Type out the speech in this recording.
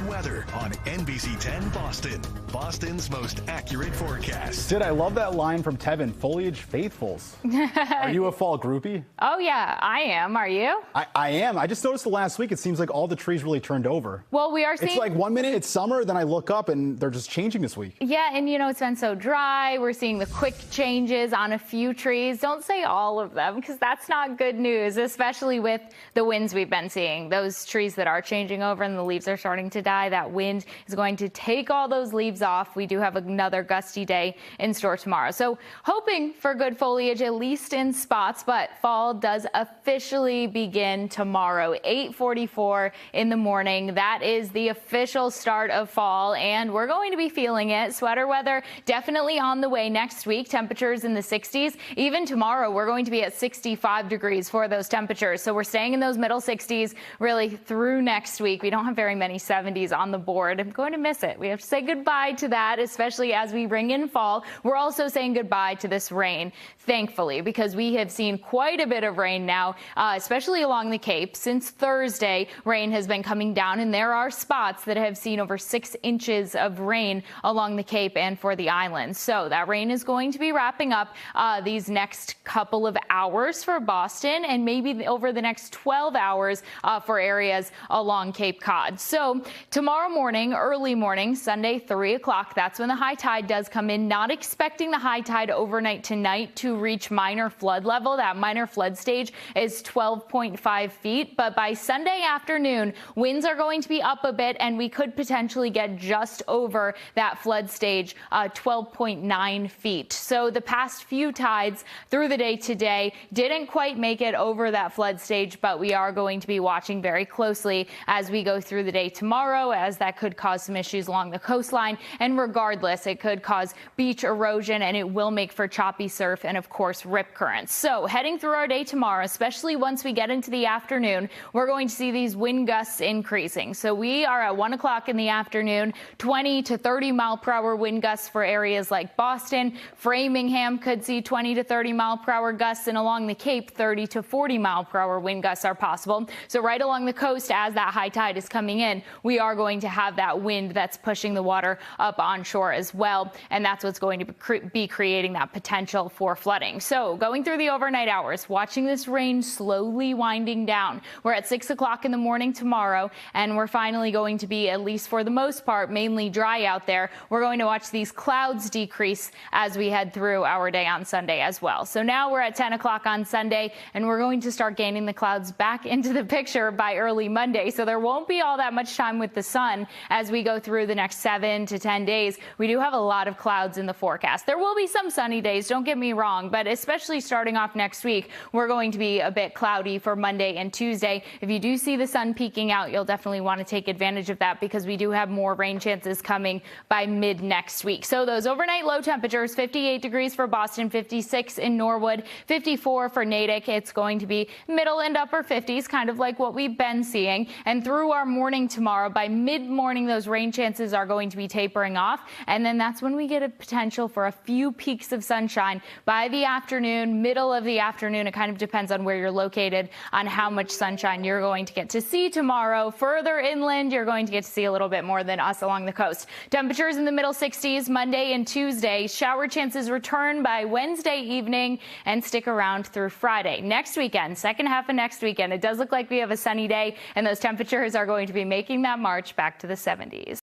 weather on NBC10 Boston. Boston's most accurate forecast. Sid, I love that line from Tevin, foliage faithfuls. Are you a fall groupie? Oh, yeah, I am. Are you? I am. I just noticed the last week, it seems like all the trees really turned over. Well, we are seeing... It's like 1 minute it's summer, then I look up and they're just changing this week. Yeah, and you know, it's been so dry. We're seeing the quick changes on a few trees. Don't say all of them, because that's not good news, especially with the winds we've been seeing. Those trees that are changing over and the leaves are starting to die, that wind is going to take all those leaves off. We do have another gusty day in store tomorrow. So hoping for good foliage, at least in spots, but fall does officially begin tomorrow, 8:44 in the morning. That is the official start of fall, and we're going to be feeling it. Sweater weather definitely on the way next week. Temperatures in the 60s. Even tomorrow, we're going to be at 65 degrees for those temperatures. So we're staying in those middle 60s really through next week. We don't have very many 70s on the board. I'm going to miss it. We have to say goodbye to that, especially as we bring in fall. We're also saying goodbye to this rain, thankfully, because we have seen quite a bit of rain now, especially along the Cape. Since Thursday, rain has been coming down, and there are spots that have seen over 6 inches of rain along the Cape and for the islands. So that rain is going to be wrapping up these next couple of hours for Boston, and maybe over the next 12 hours for areas along Cape Cod. So tomorrow morning, early morning, Sunday, 3 o'clock, that's when the high tide does come in. Not expecting the high tide overnight tonight to reach minor flood level. That minor flood stage is 12.5 feet. But by Sunday afternoon, winds are going to be up a bit, and we could potentially get just over that flood stage, 12.9 feet. So the past few tides through the day today didn't quite make it over that flood stage, but we are going to be watching very closely as we go through the day tomorrow, as that could cause some issues along the coastline. And regardless, it could cause beach erosion, and it will make for choppy surf and, of course, rip currents. So heading through our day tomorrow, especially once we get into the afternoon, we're going to see these wind gusts increasing. So we are at 1 o'clock in the afternoon, 20 to 30 mile per hour wind gusts for areas like Boston. Framingham could see 20 to 30 mile per hour gusts, and along the Cape, 30 to 40 mile per hour wind gusts are possible. So right along the coast, as that high tide is coming in, we are going to have that wind that's pushing the water up onshore as well, and that's what's going to be creating that potential for flooding. So going through the overnight hours, watching this rain slowly winding down. We're at 6 o'clock in the morning tomorrow, and we're finally going to be, at least for the most part, mainly dry out there. We're going to watch these clouds decrease as we head through our day on Sunday as well. So now we're at 10 o'clock on Sunday, and we're going to start gaining the clouds back into the picture by early Monday. So there won't be all that much time with the sun as we go through the next 7 to 10 days. We do have a lot of clouds in the forecast. There will be some sunny days, don't get me wrong, but especially starting off next week, we're going to be a bit cloudy for Monday and Tuesday. If you do see the sun peeking out, you'll definitely want to take advantage of that, because we do have more rain chances coming by mid next week. So those overnight low temperatures, 58 degrees for Boston, 56 in Norwood, 54 for Natick. It's going to be middle and upper 50s, kind of like what we've been seeing. And through our morning tomorrow, by mid-morning, those rain chances are going to be tapering off. And then that's when we get a potential for a few peaks of sunshine by the afternoon, middle of the afternoon. It kind of depends on where you're located, on how much sunshine you're going to get to see tomorrow. Further inland, you're going to get to see a little bit more than us along the coast. Temperatures in the middle 60s Monday and Tuesday. Shower chances return by Wednesday evening and stick around through Friday. Next weekend, second half of next weekend, it does look like we have a sunny day, and those temperatures are going to be making that march back to the 70s.